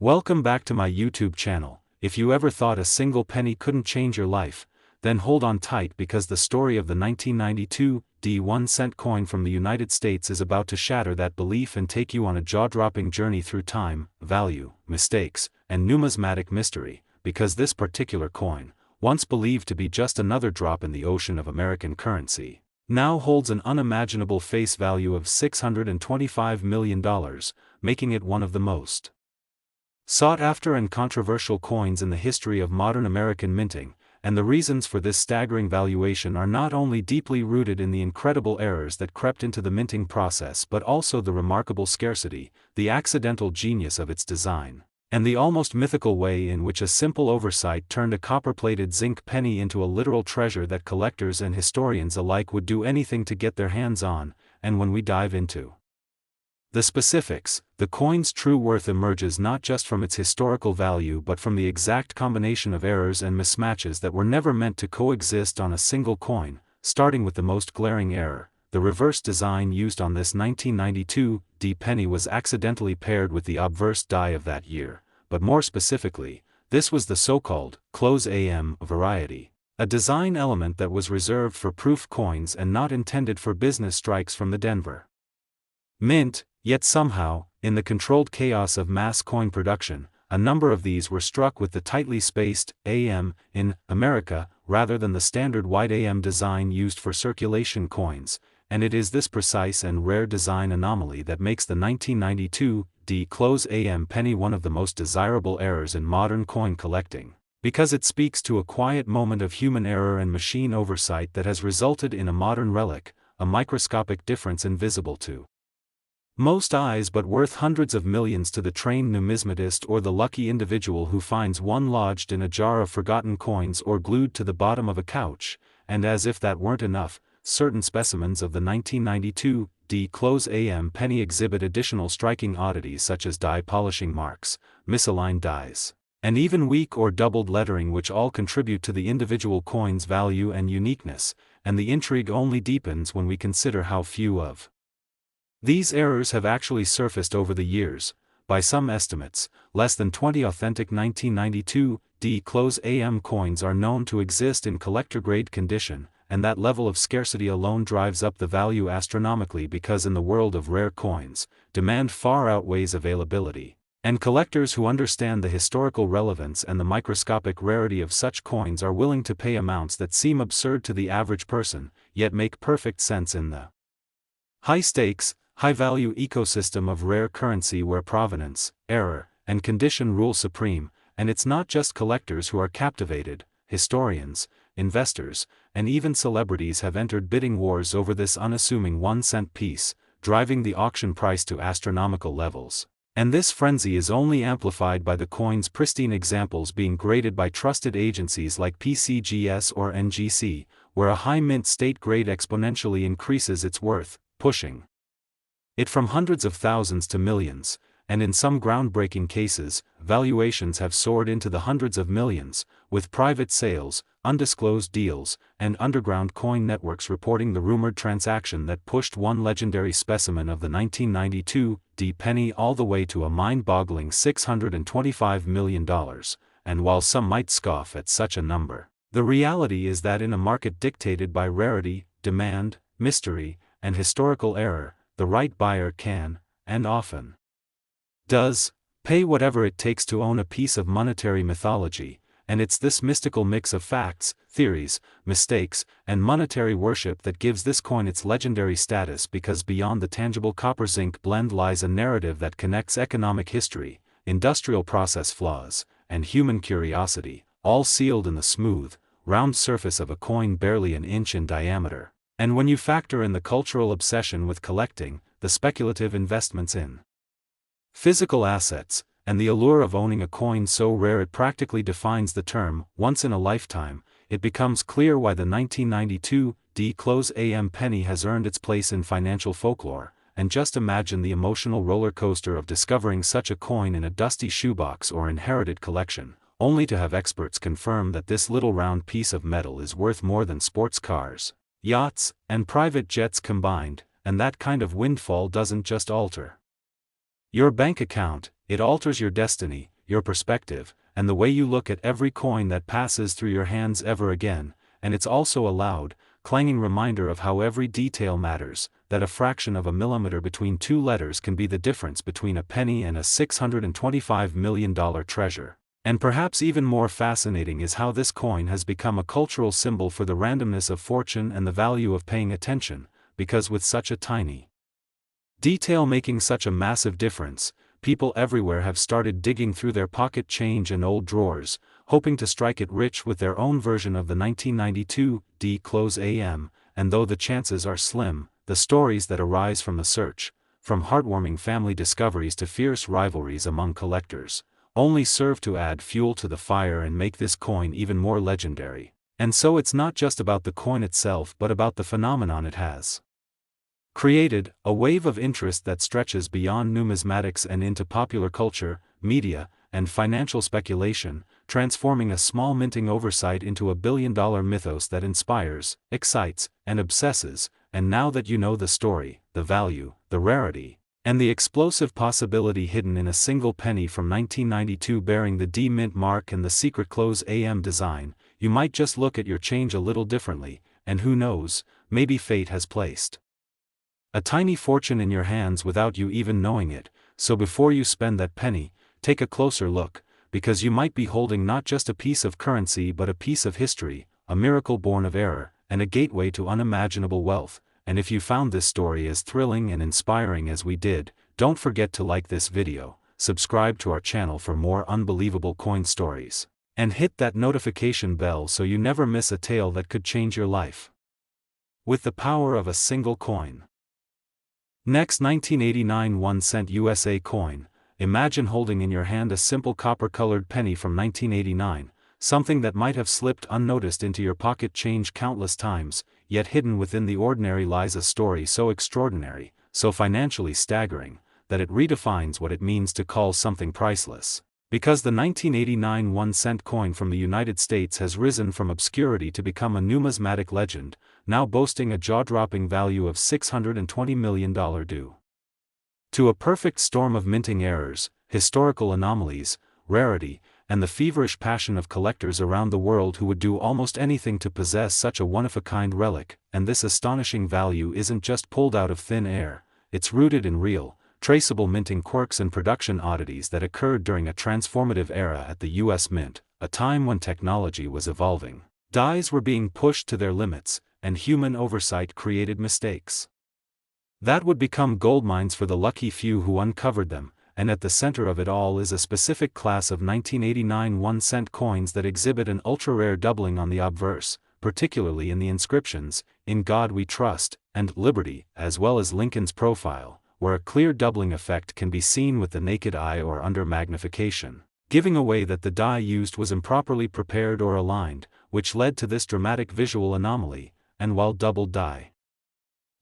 Welcome back to my YouTube channel. If you ever thought a single penny couldn't change your life, then hold on tight because the story of the 1992 1-cent coin from the United States is about to shatter that belief and take you on a jaw-dropping journey through time, value, mistakes, and numismatic mystery, because this particular coin, once believed to be just another drop in the ocean of American currency, now holds an unimaginable face value of $625 million, making it one of the most sought after and controversial coins in the history of modern American minting, and the reasons for this staggering valuation are not only deeply rooted in the incredible errors that crept into the minting process but also the remarkable scarcity, the accidental genius of its design, and the almost mythical way in which a simple oversight turned a copper-plated zinc penny into a literal treasure that collectors and historians alike would do anything to get their hands on. And when we dive into the specifics, the coin's true worth emerges not just from its historical value but from the exact combination of errors and mismatches that were never meant to coexist on a single coin, starting with the most glaring error. The reverse design used on this 1992 penny was accidentally paired with the obverse die of that year, but more specifically, this was the so-called close AM variety, a design element that was reserved for proof coins and not intended for business strikes from the Denver Mint. Yet somehow, in the controlled chaos of mass coin production, a number of these were struck with the tightly spaced AM in America rather than the standard wide AM design used for circulation coins, and it is this precise and rare design anomaly that makes the 1992 close AM penny one of the most desirable errors in modern coin collecting, because it speaks to a quiet moment of human error and machine oversight that has resulted in a modern relic, a microscopic difference invisible to most eyes but worth hundreds of millions to the trained numismatist or the lucky individual who finds one lodged in a jar of forgotten coins or glued to the bottom of a couch. And as if that weren't enough, certain specimens of the 1992 close AM penny exhibit additional striking oddities such as die polishing marks, misaligned dies, and even weak or doubled lettering, which all contribute to the individual coin's value and uniqueness, and the intrigue only deepens when we consider how few of these errors have actually surfaced over the years. By some estimates, less than 20 authentic 1992 close AM coins are known to exist in collector-grade condition, and that level of scarcity alone drives up the value astronomically because in the world of rare coins, demand far outweighs availability, and collectors who understand the historical relevance and the microscopic rarity of such coins are willing to pay amounts that seem absurd to the average person, yet make perfect sense in the high-stakes, high-value ecosystem of rare currency where provenance, error, and condition rule supreme. And it's not just collectors who are captivated. Historians, investors, and even celebrities have entered bidding wars over this unassuming 1-cent piece, driving the auction price to astronomical levels. And this frenzy is only amplified by the coin's pristine examples being graded by trusted agencies like PCGS or NGC, where a high mint state grade exponentially increases its worth, pushing it from hundreds of thousands to millions, and in some groundbreaking cases, valuations have soared into the hundreds of millions, with private sales, undisclosed deals, and underground coin networks reporting the rumored transaction that pushed one legendary specimen of the 1992 penny all the way to a mind-boggling $625 million. And while some might scoff at such a number, the reality is that in a market dictated by rarity, demand, mystery, and historical error, the right buyer can, and often does, pay whatever it takes to own a piece of monetary mythology. And it's this mystical mix of facts, theories, mistakes, and monetary worship that gives this coin its legendary status, because beyond the tangible copper-zinc blend lies a narrative that connects economic history, industrial process flaws, and human curiosity, all sealed in the smooth, round surface of a coin barely an inch in diameter. And when you factor in the cultural obsession with collecting, the speculative investments in physical assets, and the allure of owning a coin so rare it practically defines the term once in a lifetime, it becomes clear why the 1992 close AM penny has earned its place in financial folklore. And just imagine the emotional roller coaster of discovering such a coin in a dusty shoebox or inherited collection, only to have experts confirm that this little round piece of metal is worth more than sports cars, yachts, and private jets combined. And that kind of windfall doesn't just alter Your bank account, it alters your destiny, your perspective, and the way you look at every coin that passes through your hands ever again, and it's also a loud, clanging reminder of how every detail matters, that a fraction of a millimeter between two letters can be the difference between a penny and a $625 million treasure. And perhaps even more fascinating is how this coin has become a cultural symbol for the randomness of fortune and the value of paying attention, because with such a tiny detail making such a massive difference, people everywhere have started digging through their pocket change and old drawers, hoping to strike it rich with their own version of the 1992 close AM, and though the chances are slim, the stories that arise from the search, from heartwarming family discoveries to fierce rivalries among collectors, only serve to add fuel to the fire and make this coin even more legendary. And so it's not just about the coin itself but about the phenomenon it has created, a wave of interest that stretches beyond numismatics and into popular culture, media, and financial speculation, transforming a small minting oversight into a billion-dollar mythos that inspires, excites, and obsesses. And now that you know the story, the value, the rarity, and the explosive possibility hidden in a single penny from 1992 bearing the D Mint mark and the secret close AM design, you might just look at your change a little differently, and who knows, maybe fate has placed a tiny fortune in your hands without you even knowing it. So before you spend that penny, take a closer look, because you might be holding not just a piece of currency but a piece of history, a miracle born of error, and a gateway to unimaginable wealth. And if you found this story as thrilling and inspiring as we did, don't forget to like this video, subscribe to our channel for more unbelievable coin stories, and hit that notification bell so you never miss a tale that could change your life with the power of a single coin. Next, 1989 1-cent USA coin. Imagine holding in your hand a simple copper-colored penny from 1989, something that might have slipped unnoticed into your pocket change countless times, yet hidden within the ordinary lies a story so extraordinary, so financially staggering, that it redefines what it means to call something priceless. Because the 1989 1-cent coin from the United States has risen from obscurity to become a numismatic legend, now boasting a jaw-dropping value of $620 million due to a perfect storm of minting errors, historical anomalies, rarity, and the feverish passion of collectors around the world who would do almost anything to possess such a one-of-a-kind relic. And this astonishing value isn't just pulled out of thin air, it's rooted in real, traceable minting quirks and production oddities that occurred during a transformative era at the US Mint, a time when technology was evolving, dies were being pushed to their limits, and human oversight created mistakes that would become goldmines for the lucky few who uncovered them. And at the center of it all is a specific class of 1989 1-cent coins that exhibit an ultra-rare doubling on the obverse, particularly in the inscriptions, "In God We Trust," and "Liberty," as well as Lincoln's profile, where a clear doubling effect can be seen with the naked eye or under magnification, giving away that the die used was improperly prepared or aligned, which led to this dramatic visual anomaly. And while double die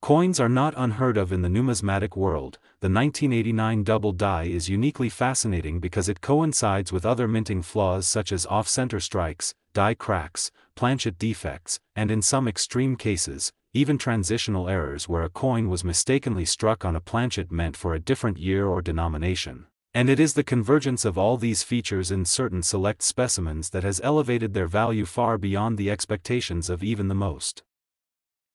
coins are not unheard of in the numismatic world, the 1989 double die is uniquely fascinating because it coincides with other minting flaws such as off-center strikes, die cracks, planchet defects, and in some extreme cases, even transitional errors where a coin was mistakenly struck on a planchet meant for a different year or denomination. And it is the convergence of all these features in certain select specimens that has elevated their value far beyond the expectations of even the most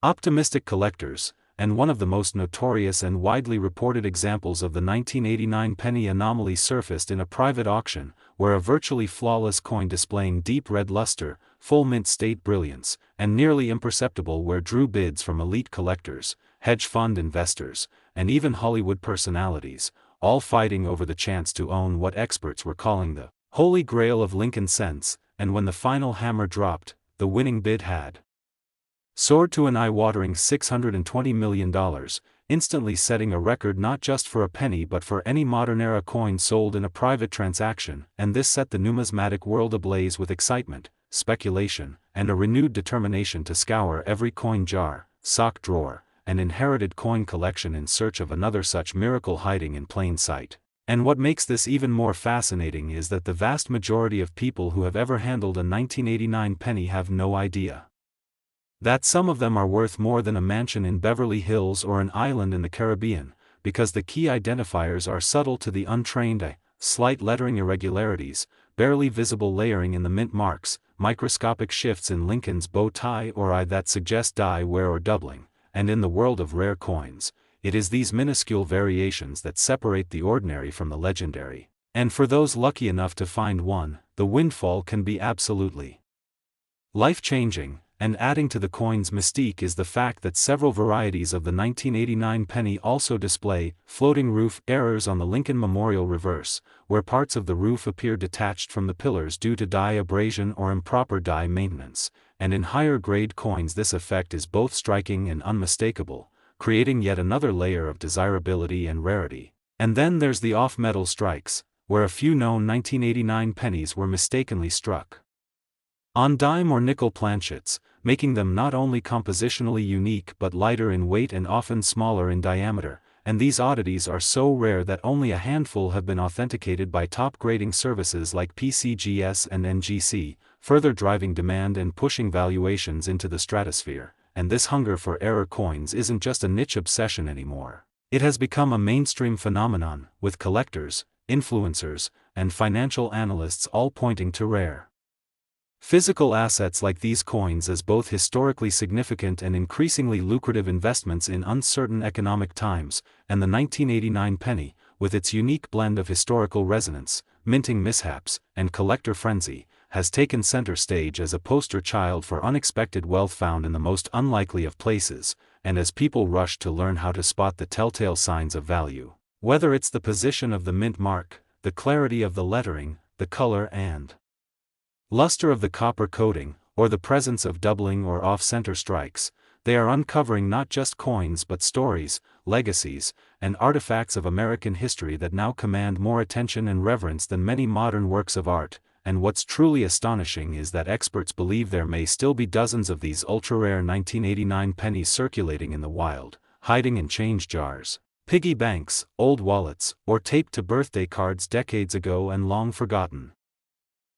optimistic collectors. And one of the most notorious and widely reported examples of the 1989 penny anomaly surfaced in a private auction, where a virtually flawless coin displaying deep red luster, full mint state brilliance, and nearly imperceptible where drew bids from elite collectors, hedge fund investors, and even Hollywood personalities, all fighting over the chance to own what experts were calling the holy grail of Lincoln cents. And when the final hammer dropped, the winning bid had soared to an eye-watering $620 million, instantly setting a record not just for a penny but for any modern-era coin sold in a private transaction. And this set the numismatic world ablaze with excitement, speculation, and a renewed determination to scour every coin jar, sock drawer, and inherited coin collection in search of another such miracle hiding in plain sight. And what makes this even more fascinating is that the vast majority of people who have ever handled a 1989 penny have no idea that some of them are worth more than a mansion in Beverly Hills or an island in the Caribbean, because the key identifiers are subtle to the untrained eye: slight lettering irregularities, barely visible layering in the mint marks, microscopic shifts in Lincoln's bow tie or eye that suggest die wear or doubling, and in the world of rare coins, it is these minuscule variations that separate the ordinary from the legendary. And for those lucky enough to find one, the windfall can be absolutely life-changing. And adding to the coin's mystique is the fact that several varieties of the 1989 penny also display floating roof errors on the Lincoln Memorial reverse, where parts of the roof appear detached from the pillars due to die abrasion or improper die maintenance, and in higher-grade coins this effect is both striking and unmistakable, creating yet another layer of desirability and rarity. And then there's the off-metal strikes, where a few known 1989 pennies were mistakenly struck on dime or nickel planchets, making them not only compositionally unique but lighter in weight and often smaller in diameter, and these oddities are so rare that only a handful have been authenticated by top grading services like PCGS and NGC, further driving demand and pushing valuations into the stratosphere. And this hunger for error coins isn't just a niche obsession anymore. It has become a mainstream phenomenon, with collectors, influencers, and financial analysts all pointing to rare physical assets like these coins as both historically significant and increasingly lucrative investments in uncertain economic times, and the 1989 penny, with its unique blend of historical resonance, minting mishaps, and collector frenzy, has taken center stage as a poster child for unexpected wealth found in the most unlikely of places, and as people rush to learn how to spot the telltale signs of value. Whether it's the position of the mint mark, the clarity of the lettering, the color and luster of the copper coating, or the presence of doubling or off-center strikes, they are uncovering not just coins but stories, legacies, and artifacts of American history that now command more attention and reverence than many modern works of art. And what's truly astonishing is that experts believe there may still be dozens of these ultra-rare 1989 pennies circulating in the wild, hiding in change jars, piggy banks, old wallets, or taped to birthday cards decades ago and long forgotten,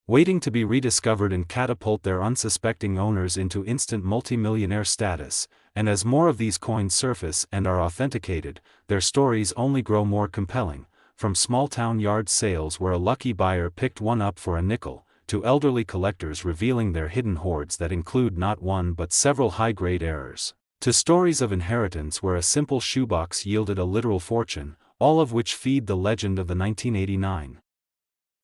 waiting to be rediscovered and catapult their unsuspecting owners into instant multimillionaire status. And as more of these coins surface and are authenticated, their stories only grow more compelling, from small-town yard sales where a lucky buyer picked one up for a nickel, to elderly collectors revealing their hidden hoards that include not one but several high-grade errors, to stories of inheritance where a simple shoebox yielded a literal fortune, all of which feed the legend of the 1989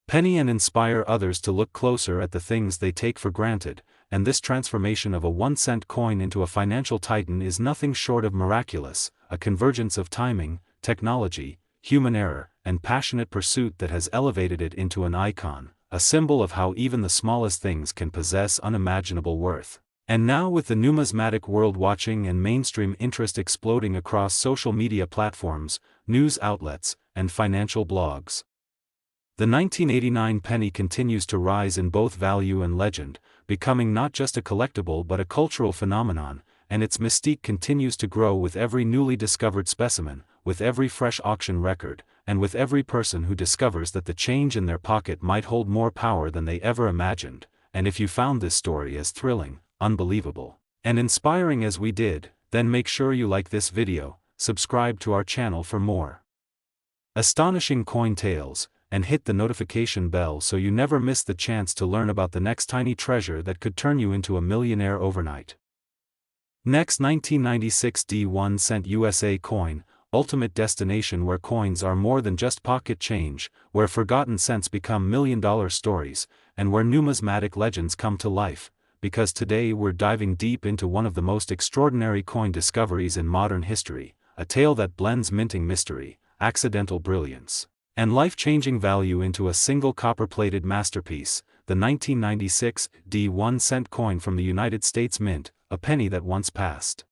penny and inspire others to look closer at the things they take for granted. And this transformation of a 1-cent coin into a financial titan is nothing short of miraculous, a convergence of timing, technology, human error, and passionate pursuit that has elevated it into an icon, a symbol of how even the smallest things can possess unimaginable worth. And now, with the numismatic world watching and mainstream interest exploding across social media platforms, news outlets, and financial blogs, the 1989 penny continues to rise in both value and legend, becoming not just a collectible but a cultural phenomenon, and its mystique continues to grow with every newly discovered specimen, with every fresh auction record, and with every person who discovers that the change in their pocket might hold more power than they ever imagined. And if you found this story as thrilling, unbelievable, and inspiring as we did, then make sure you like this video, subscribe to our channel for more astonishing coin tales, and hit the notification bell so you never miss the chance to learn about the next tiny treasure that could turn you into a millionaire overnight. Next, 1996 D1 cent USA coin, ultimate destination where coins are more than just pocket change, where forgotten cents become million-dollar stories, and where numismatic legends come to life, because today we're diving deep into one of the most extraordinary coin discoveries in modern history, a tale that blends minting mystery, accidental brilliance, and life-changing value into a single copper-plated masterpiece, the 1996 D1 cent coin from the United States Mint, a penny that once passed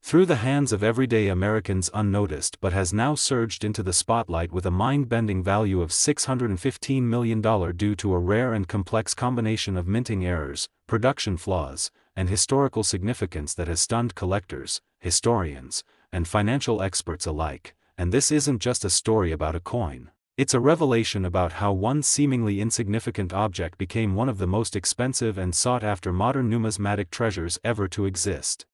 through the hands of everyday Americans unnoticed but has now surged into the spotlight with a mind-bending value of $615 million due to a rare and complex combination of minting errors, production flaws, and historical significance that has stunned collectors, historians, and financial experts alike. And this isn't just a story about a coin. It's a revelation about how one seemingly insignificant object became one of the most expensive and sought-after modern numismatic treasures ever to exist.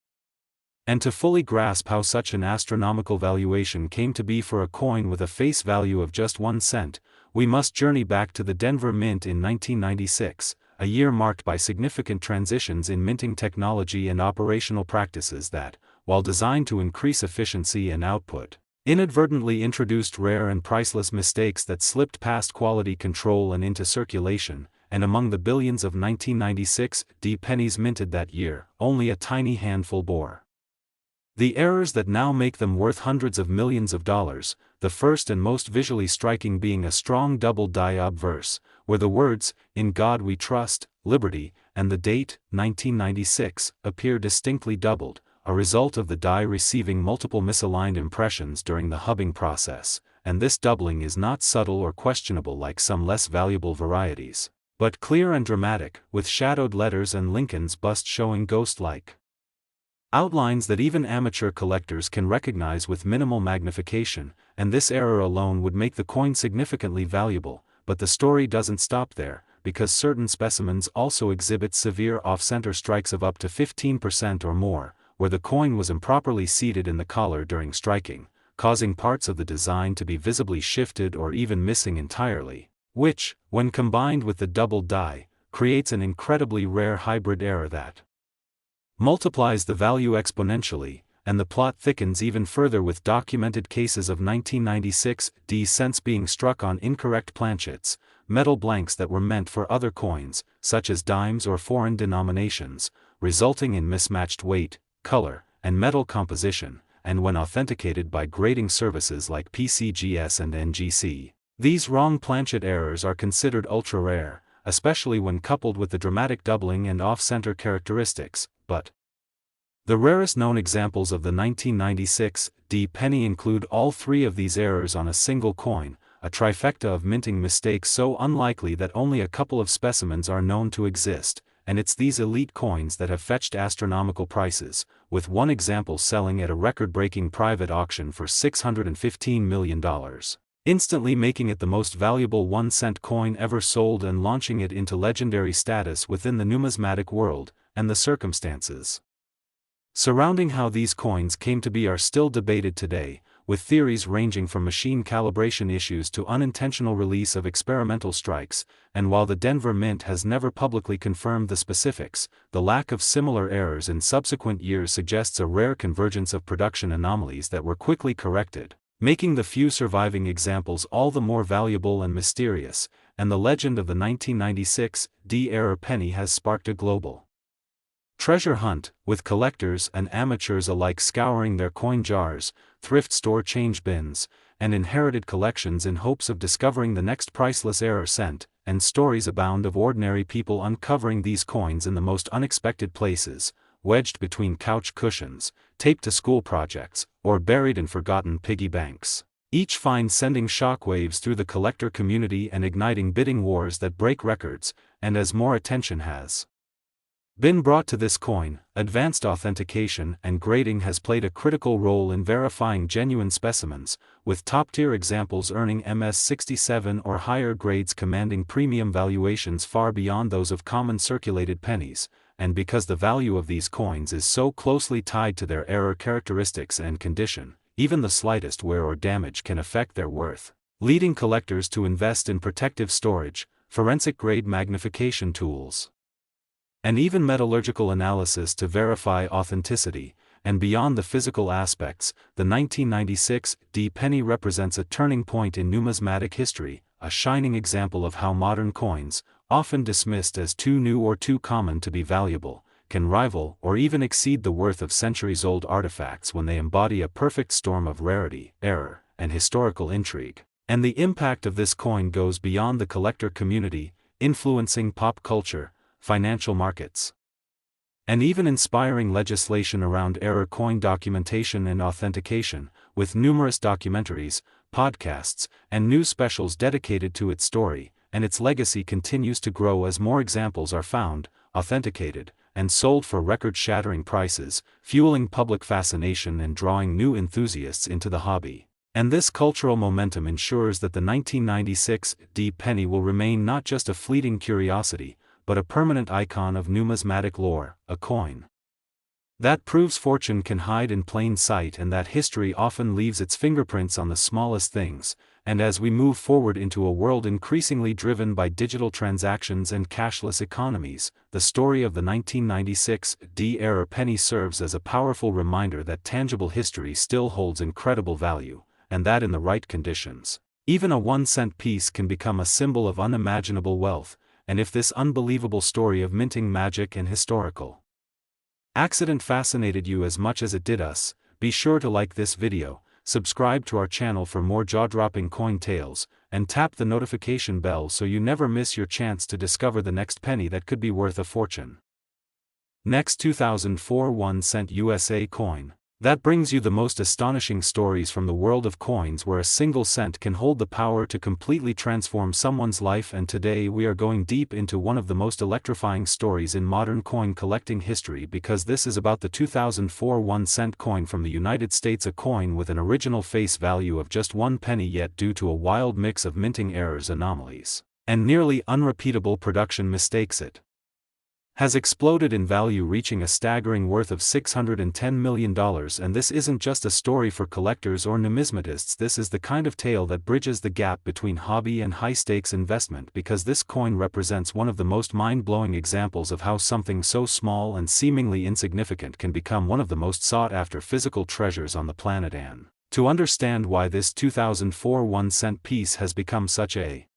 And to fully grasp how such an astronomical valuation came to be for a coin with a face value of just 1 cent, we must journey back to the Denver Mint in 1996, a year marked by significant transitions in minting technology and operational practices that, while designed to increase efficiency and output, inadvertently introduced rare and priceless mistakes that slipped past quality control and into circulation. And among the billions of 1996 pennies minted that year, only a tiny handful bore the errors that now make them worth hundreds of millions of dollars, the first and most visually striking being a strong double die obverse, where the words, "In God We Trust, Liberty," and the date, 1996, appear distinctly doubled, a result of the die receiving multiple misaligned impressions during the hubbing process, and this doubling is not subtle or questionable like some less valuable varieties, but clear and dramatic, with shadowed letters and Lincoln's bust showing ghost-like outlines that even amateur collectors can recognize with minimal magnification, and this error alone would make the coin significantly valuable. But the story doesn't stop there, because certain specimens also exhibit severe off-center strikes of up to 15% or more, where the coin was improperly seated in the collar during striking, causing parts of the design to be visibly shifted or even missing entirely, which, when combined with the double die, creates an incredibly rare hybrid error that multiplies the value exponentially, and the plot thickens even further with documented cases of 1996 cents being struck on incorrect planchets, metal blanks that were meant for other coins, such as dimes or foreign denominations, resulting in mismatched weight, color, and metal composition, and when authenticated by grading services like PCGS and NGC, these wrong planchet errors are considered ultra-rare, especially when coupled with the dramatic doubling and off-center characteristics. But the rarest known examples of the 1996 penny include all three of these errors on a single coin, a trifecta of minting mistakes so unlikely that only a couple of specimens are known to exist, and it's these elite coins that have fetched astronomical prices, with one example selling at a record-breaking private auction for $615 million, instantly making it the most valuable 1-cent coin ever sold and launching it into legendary status within the numismatic world. And the circumstances surrounding how these coins came to be are still debated today, with theories ranging from machine calibration issues to unintentional release of experimental strikes, and while the Denver Mint has never publicly confirmed the specifics, the lack of similar errors in subsequent years suggests a rare convergence of production anomalies that were quickly corrected, making the few surviving examples all the more valuable and mysterious, and the legend of the 1996 error penny has sparked a global treasure hunt, with collectors and amateurs alike scouring their coin jars, thrift store change bins, and inherited collections in hopes of discovering the next priceless error cent, and stories abound of ordinary people uncovering these coins in the most unexpected places, wedged between couch cushions, taped to school projects, or buried in forgotten piggy banks. Each find sending shockwaves through the collector community and igniting bidding wars that break records, and as more attention has been brought to this coin, advanced authentication and grading has played a critical role in verifying genuine specimens, with top-tier examples earning MS-67 or higher grades commanding premium valuations far beyond those of common circulated pennies, and because the value of these coins is so closely tied to their error characteristics and condition, even the slightest wear or damage can affect their worth, leading collectors to invest in protective storage, forensic-grade magnification tools, and even metallurgical analysis to verify authenticity. And beyond the physical aspects, the 1996 penny represents a turning point in numismatic history, a shining example of how modern coins, often dismissed as too new or too common to be valuable, can rival or even exceed the worth of centuries-old artifacts when they embody a perfect storm of rarity, error, and historical intrigue. And the impact of this coin goes beyond the collector community, influencing pop culture, financial markets, and even inspiring legislation around error coin documentation and authentication, with numerous documentaries, podcasts, and news specials dedicated to its story, and its legacy continues to grow as more examples are found, authenticated, and sold for record-shattering prices, fueling public fascination and drawing new enthusiasts into the hobby. And this cultural momentum ensures that the 1996 penny will remain not just a fleeting curiosity, but a permanent icon of numismatic lore, a coin That proves fortune can hide in plain sight and that history often leaves its fingerprints on the smallest things. And as we move forward into a world increasingly driven by digital transactions and cashless economies, the story of the 1996 D-era penny serves as a powerful reminder that tangible history still holds incredible value, and that in the right conditions, even a 1-cent piece can become a symbol of unimaginable wealth. And if this unbelievable story of minting magic and historical accident fascinated you as much as it did us, be sure to like this video, subscribe to our channel for more jaw-dropping coin tales, and tap the notification bell so you never miss your chance to discover the next penny that could be worth a fortune. Next, 2004 1-cent USA coin. That brings you the most astonishing stories from the world of coins, where a single cent can hold the power to completely transform someone's life. And today we are going deep into one of the most electrifying stories in modern coin collecting history, because this is about the 2004 1-cent coin from the United States, a coin with an original face value of just 1 penny, yet due to a wild mix of minting errors, anomalies, and nearly unrepeatable production mistakes, it has exploded in value, reaching a staggering worth of $610 million. And this isn't just a story for collectors or numismatists, this is the kind of tale that bridges the gap between hobby and high-stakes investment, because this coin represents one of the most mind-blowing examples of how something so small and seemingly insignificant can become one of the most sought-after physical treasures on the planet. And to understand why this 2004 1-cent piece has become such a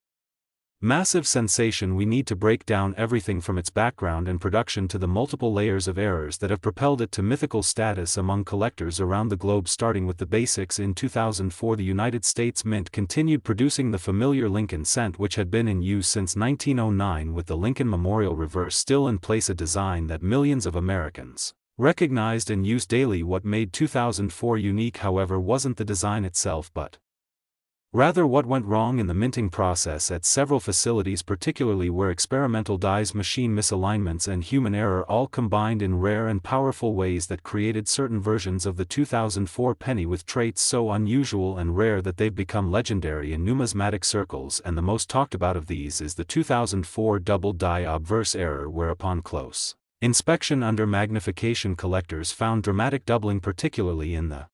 massive sensation, we need to break down everything from its background and production to the multiple layers of errors that have propelled it to mythical status among collectors around the globe. Starting with the basics, in 2004 the United States Mint continued producing the familiar Lincoln cent, which had been in use since 1909, with the Lincoln Memorial reverse still in place, a design that millions of Americans recognized and used daily. What made 2004 unique, however, wasn't the design itself, but rather what went wrong in the minting process at several facilities, particularly where experimental dies, machine misalignments, and human error all combined in rare and powerful ways that created certain versions of the 2004 penny with traits so unusual and rare that they've become legendary in numismatic circles. And the most talked about of these is the 2004 double die obverse error, where upon close inspection under magnification, collectors found dramatic doubling, particularly in the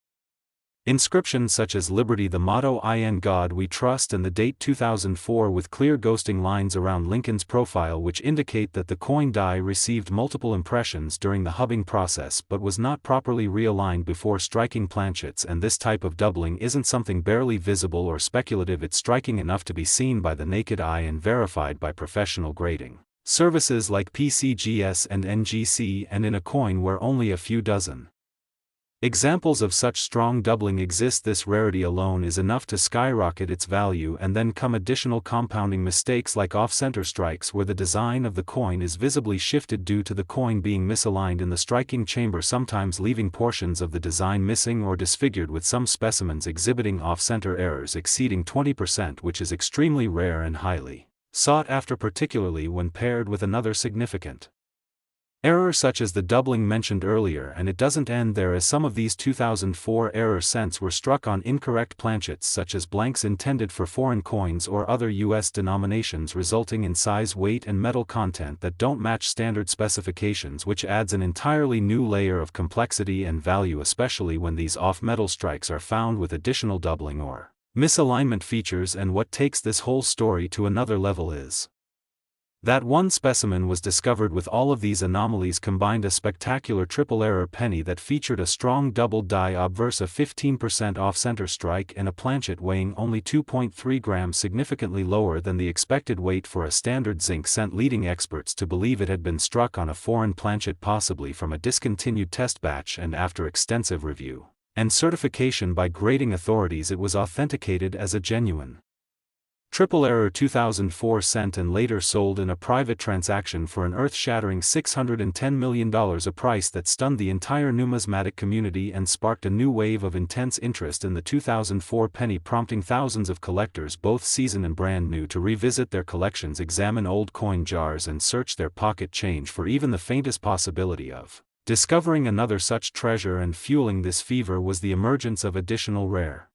inscriptions such as Liberty, the motto "In God We Trust," and the date 2004, with clear ghosting lines around Lincoln's profile, which indicate that the coin die received multiple impressions during the hubbing process but was not properly realigned before striking planchets. And this type of doubling isn't something barely visible or speculative, it's striking enough to be seen by the naked eye and verified by professional grading services like PCGS and NGC, and in a coin where only a few dozen examples of such strong doubling exist. This rarity alone is enough to skyrocket its value, and then come additional compounding mistakes like off-center strikes, where the design of the coin is visibly shifted due to the coin being misaligned in the striking chamber, sometimes leaving portions of the design missing or disfigured, with some specimens exhibiting off-center errors exceeding 20%, which is extremely rare and highly sought after, particularly when paired with another significant error such as the doubling mentioned earlier. And it doesn't end there, as some of these 2004 error cents were struck on incorrect planchets, such as blanks intended for foreign coins or other U.S. denominations, resulting in size, weight, and metal content that don't match standard specifications, which adds an entirely new layer of complexity and value, especially when these off-metal strikes are found with additional doubling or misalignment features. And what takes this whole story to another level is that one specimen was discovered with all of these anomalies combined, a spectacular triple error penny that featured a strong double die obverse, a 15% off-center strike, and a planchet weighing only 2.3 grams, significantly lower than the expected weight for a standard zinc cent, leading experts to believe it had been struck on a foreign planchet, possibly from a discontinued test batch. And after extensive review and certification by grading authorities, it was authenticated as a genuine triple error 2004 cent, and later sold in a private transaction for an earth-shattering $610 million, a price that stunned the entire numismatic community and sparked a new wave of intense interest in the 2004 penny, prompting thousands of collectors, both seasoned and brand new, to revisit their collections, examine old coin jars, and search their pocket change for even the faintest possibility of discovering another such treasure. And fueling this fever was the emergence of additional rare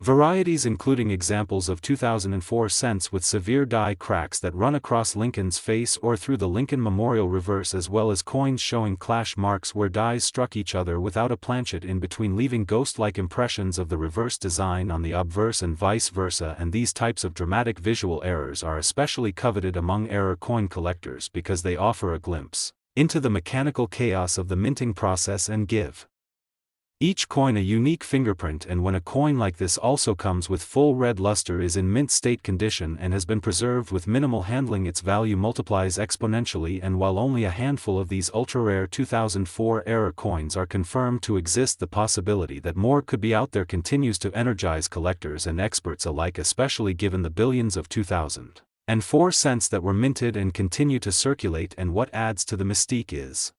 Varieties including examples of 2004 cents with severe die cracks that run across Lincoln's face or through the Lincoln Memorial reverse, as well as coins showing clash marks where dies struck each other without a planchet in between, leaving ghost-like impressions of the reverse design on the obverse and vice versa. And these types of dramatic visual errors are especially coveted among error coin collectors because they offer a glimpse into the mechanical chaos of the minting process and give each coin a unique fingerprint. And when a coin like this also comes with full red luster, is in mint state condition, and has been preserved with minimal handling, its value multiplies exponentially. And while only a handful of these ultra-rare 2004 error coins are confirmed to exist, the possibility that more could be out there continues to energize collectors and experts alike, especially given the billions of 2004 cents that were minted and continue to circulate. And what adds to the mystique is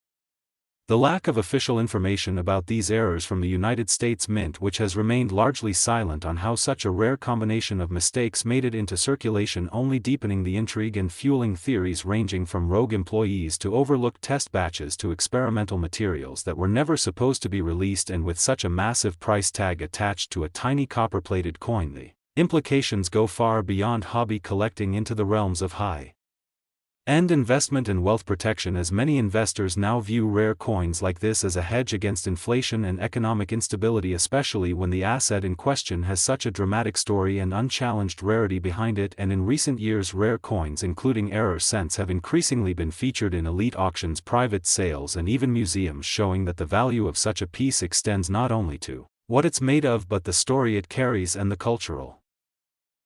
the lack of official information about these errors from the United States Mint, which has remained largely silent on how such a rare combination of mistakes made it into circulation, only deepening the intrigue and fueling theories ranging from rogue employees to overlooked test batches to experimental materials that were never supposed to be released. And with such a massive price tag attached to a tiny copper-plated coin, the implications go far beyond hobby collecting into the realms of high-end investment and wealth protection, as many investors now view rare coins like this as a hedge against inflation and economic instability, especially when the asset in question has such a dramatic story and unchallenged rarity behind it. And in recent years, rare coins including error cents have increasingly been featured in elite auctions, private sales, and even museums, showing that the value of such a piece extends not only to what it's made of but the story it carries and the cultural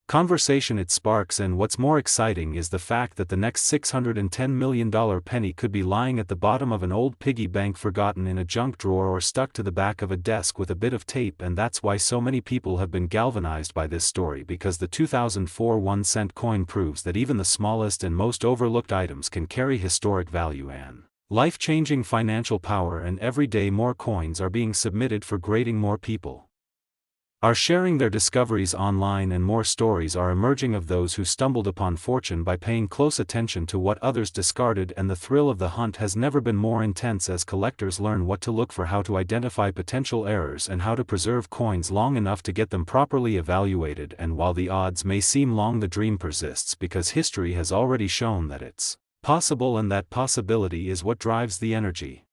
conversation it sparks. And what's more exciting is the fact that the next $610 million penny could be lying at the bottom of an old piggy bank, forgotten in a junk drawer or stuck to the back of a desk with a bit of tape. And that's why so many people have been galvanized by this story, because the 2004 1-cent coin proves that even the smallest and most overlooked items can carry historic value and life-changing financial power. And every day more coins are being submitted for grading, more people are sharing their discoveries online, and more stories are emerging of those who stumbled upon fortune by paying close attention to what others discarded. And the thrill of the hunt has never been more intense as collectors learn what to look for, how to identify potential errors, and how to preserve coins long enough to get them properly evaluated. And while the odds may seem long, the dream persists, because history has already shown that it's possible, and that possibility is what drives the energy,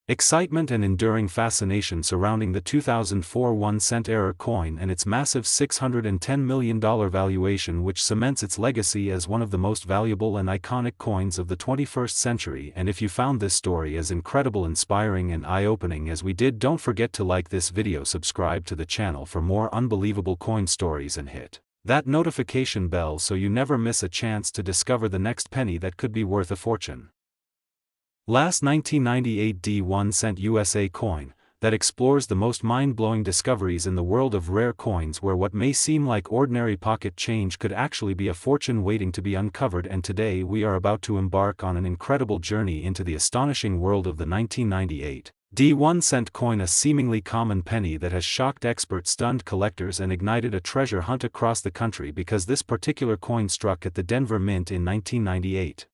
excitement, and enduring fascination surrounding the 2004 1-cent error coin and its massive $610 million valuation, which cements its legacy as one of the most valuable and iconic coins of the 21st century. And if you found this story as incredible, inspiring, and eye-opening as we did, don't forget to like this video, subscribe to the channel for more unbelievable coin stories, and hit that notification bell so you never miss a chance to discover the next penny that could be worth a fortune. Last 1998 D1 USA coin that explores the most mind-blowing discoveries in the world of rare coins, where what may seem like ordinary pocket change could actually be a fortune waiting to be uncovered. And today we are about to embark on an incredible journey into the astonishing world of the 1998 D1 coin, a seemingly common penny that has shocked experts, stunned collectors, and ignited a treasure hunt across the country, because this particular coin, struck at the Denver Mint in 1998,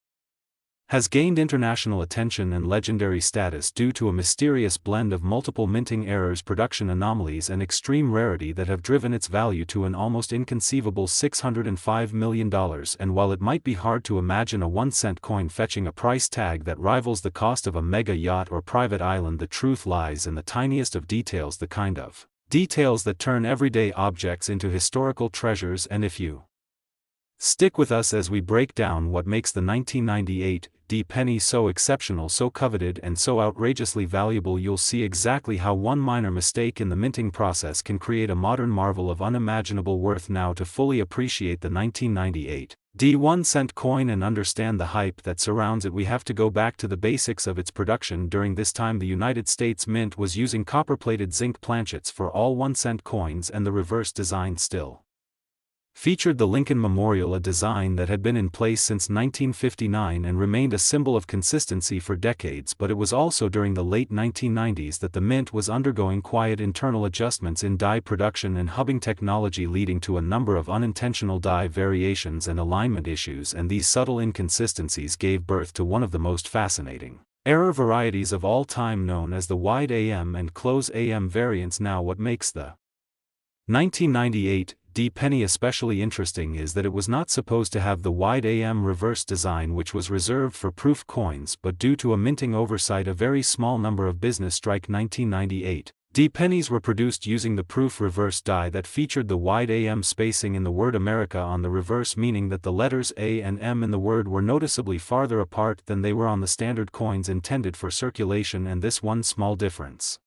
has gained international attention and legendary status due to a mysterious blend of multiple minting errors, production anomalies, and extreme rarity that have driven its value to an almost inconceivable $605 million. And while it might be hard to imagine a 1-cent coin fetching a price tag that rivals the cost of a mega yacht or private island, the truth lies in the tiniest of details, the kind of details that turn everyday objects into historical treasures. And if you stick with us as we break down what makes the 1998 D penny so exceptional, so coveted, and so outrageously valuable, you'll see exactly how one minor mistake in the minting process can create a modern marvel of unimaginable worth. Now, to fully appreciate the 1998 D 1-cent coin and understand the hype that surrounds it, we have to go back to the basics of its production. During this time, the United States Mint was using copper-plated zinc planchets for all 1-cent coins, and the reverse design still featured the Lincoln Memorial, a design that had been in place since 1959 and remained a symbol of consistency for decades. But it was also during the late 1990s that the Mint was undergoing quiet internal adjustments in die production and hubbing technology, leading to a number of unintentional die variations and alignment issues. And these subtle inconsistencies gave birth to one of the most fascinating error varieties of all time, known as the wide AM and close AM variants. Now, what makes the 1998 D penny. Especially interesting is that it was not supposed to have the wide AM reverse design, which was reserved for proof coins, but due to a minting oversight a very small number of business strike 1998 D pennies were produced using the proof reverse die that featured the wide AM spacing in the word America on the reverse, meaning that the letters A and M in the word were noticeably farther apart than they were on the standard coins intended for circulation, and this one small difference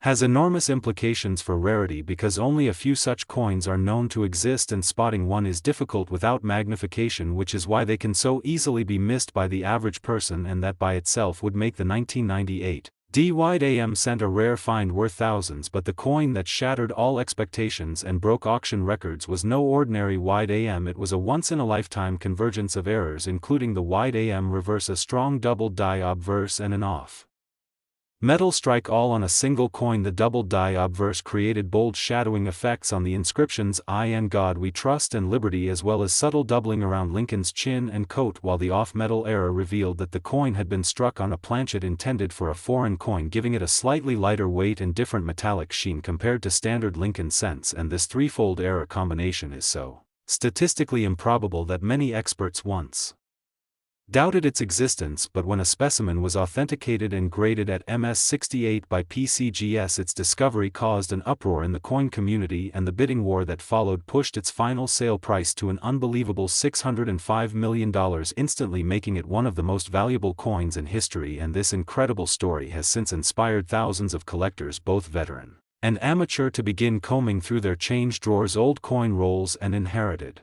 has enormous implications for rarity because only a few such coins are known to exist and spotting one is difficult without magnification, which is why they can so easily be missed by the average person, and that by itself would make the 1998 D wide AM cent a rare find worth thousands. But the coin that shattered all expectations and broke auction records was no ordinary wide AM. It was a once-in-a-lifetime convergence of errors, including the wide AM reverse, a strong double die obverse, and an off metal strike, all on a single coin. The double die obverse created bold shadowing effects on the inscriptions "I and God We Trust" and "Liberty," as well as subtle doubling around Lincoln's chin and coat, while the off-metal error revealed that the coin had been struck on a planchet intended for a foreign coin, giving it a slightly lighter weight and different metallic sheen compared to standard Lincoln cents. And this threefold error combination is so statistically improbable that many experts once doubted its existence, but when a specimen was authenticated and graded at MS-68 by PCGS, its discovery caused an uproar in the coin community, and the bidding war that followed pushed its final sale price to an unbelievable $605 million, instantly making it one of the most valuable coins in history. And this incredible story has since inspired thousands of collectors, both veteran and amateur, to begin combing through their change drawers, old coin rolls, and inherited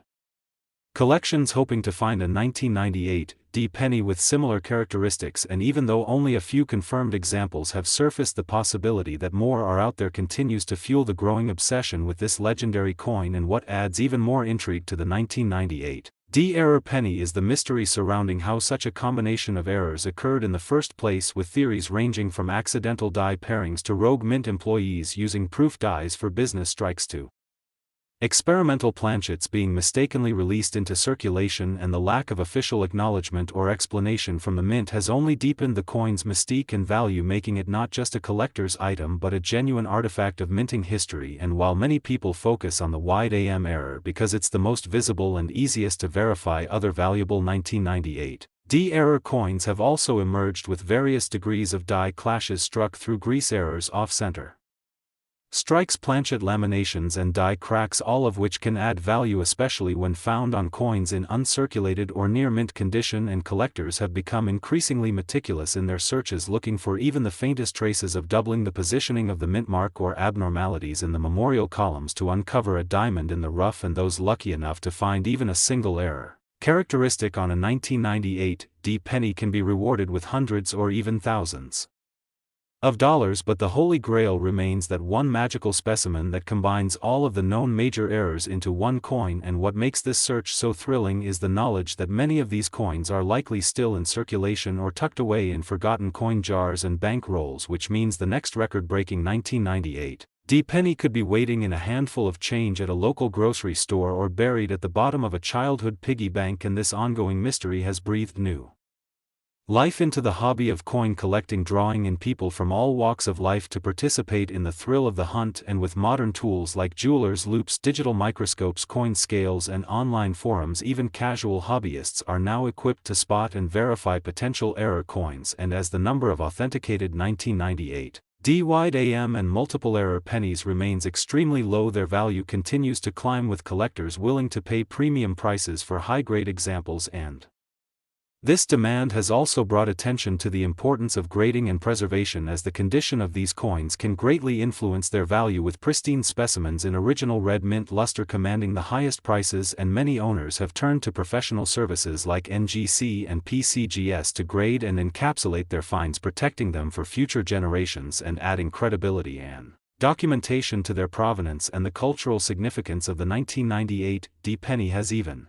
collections, hoping to find a 1998 D penny with similar characteristics. And even though only a few confirmed examples have surfaced, the possibility that more are out there continues to fuel the growing obsession with this legendary coin. And what adds even more intrigue to the 1998 D error penny is the mystery surrounding how such a combination of errors occurred in the first place, with theories ranging from accidental die pairings to rogue mint employees using proof dies for business strikes to experimental planchets being mistakenly released into circulation. And the lack of official acknowledgement or explanation from the mint has only deepened the coin's mystique and value, making it not just a collector's item but a genuine artifact of minting history. And while many people focus on the wide AM error because it's the most visible and easiest to verify, other valuable 1998 D error coins have also emerged with various degrees of die clashes struck through grease errors, off-center strikes, planchet laminations, and die cracks, all of which can add value, especially when found on coins in uncirculated or near mint condition. And collectors have become increasingly meticulous in their searches, looking for even the faintest traces of doubling, the positioning of the mint mark, or abnormalities in the memorial columns to uncover a diamond in the rough. And those lucky enough to find even a single error characteristic on a 1998 D penny can be rewarded with hundreds or even thousands of dollars. But the holy grail remains that one magical specimen that combines all of the known major errors into one coin. And what makes this search so thrilling is the knowledge that many of these coins are likely still in circulation or tucked away in forgotten coin jars and bank rolls, which means the next record-breaking 1998 D penny could be waiting in a handful of change at a local grocery store or buried at the bottom of a childhood piggy bank. And this ongoing mystery has breathed new life into the hobby of coin collecting, drawing in people from all walks of life to participate in the thrill of the hunt. And with modern tools like jewelers' loupes, digital microscopes, coin scales, and online forums, even casual hobbyists are now equipped to spot and verify potential error coins. And as the number of authenticated 1998 D wide AM and multiple error pennies remains extremely low, their value continues to climb, with collectors willing to pay premium prices for high-grade examples. And this demand has also brought attention to the importance of grading and preservation, as the condition of these coins can greatly influence their value, with pristine specimens in original red mint luster commanding the highest prices. And many owners have turned to professional services like NGC and PCGS to grade and encapsulate their finds, protecting them for future generations and adding credibility and documentation to their provenance. And the cultural significance of the 1998 D penny has even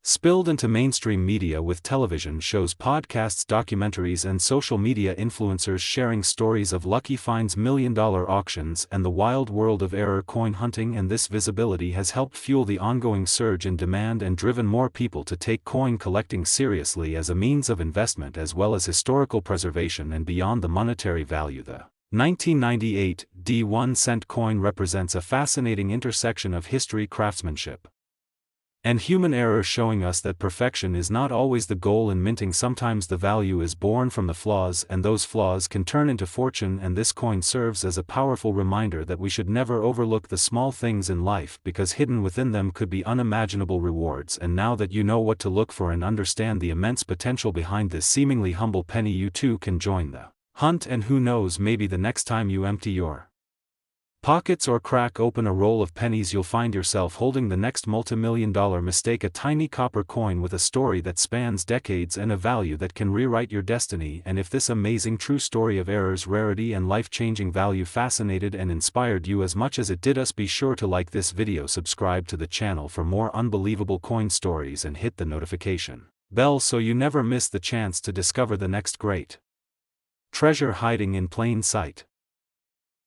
spilled into mainstream media, with television shows, podcasts, documentaries, and social media influencers sharing stories of lucky finds, million-dollar auctions, and the wild world of error coin hunting. And this visibility has helped fuel the ongoing surge in demand and driven more people to take coin collecting seriously as a means of investment as well as historical preservation. And beyond the monetary value, the 1998 D1 cent coin represents a fascinating intersection of history, craftsmanship, and human error, showing us that perfection is not always the goal in minting. Sometimes the value is born from the flaws, and those flaws can turn into fortune. And this coin serves as a powerful reminder that we should never overlook the small things in life, because hidden within them could be unimaginable rewards. And now that you know what to look for and understand the immense potential behind this seemingly humble penny, you too can join the hunt, and who knows, maybe the next time you empty your pockets or crack open a roll of pennies, you'll find yourself holding the next multi-million-dollar mistake, a tiny copper coin with a story that spans decades and a value that can rewrite your destiny. And if this amazing true story of errors, rarity, and life-changing value fascinated and inspired you as much as it did us, be sure to like this video, subscribe to the channel for more unbelievable coin stories, and hit the notification bell so you never miss the chance to discover the next great treasure hiding in plain sight.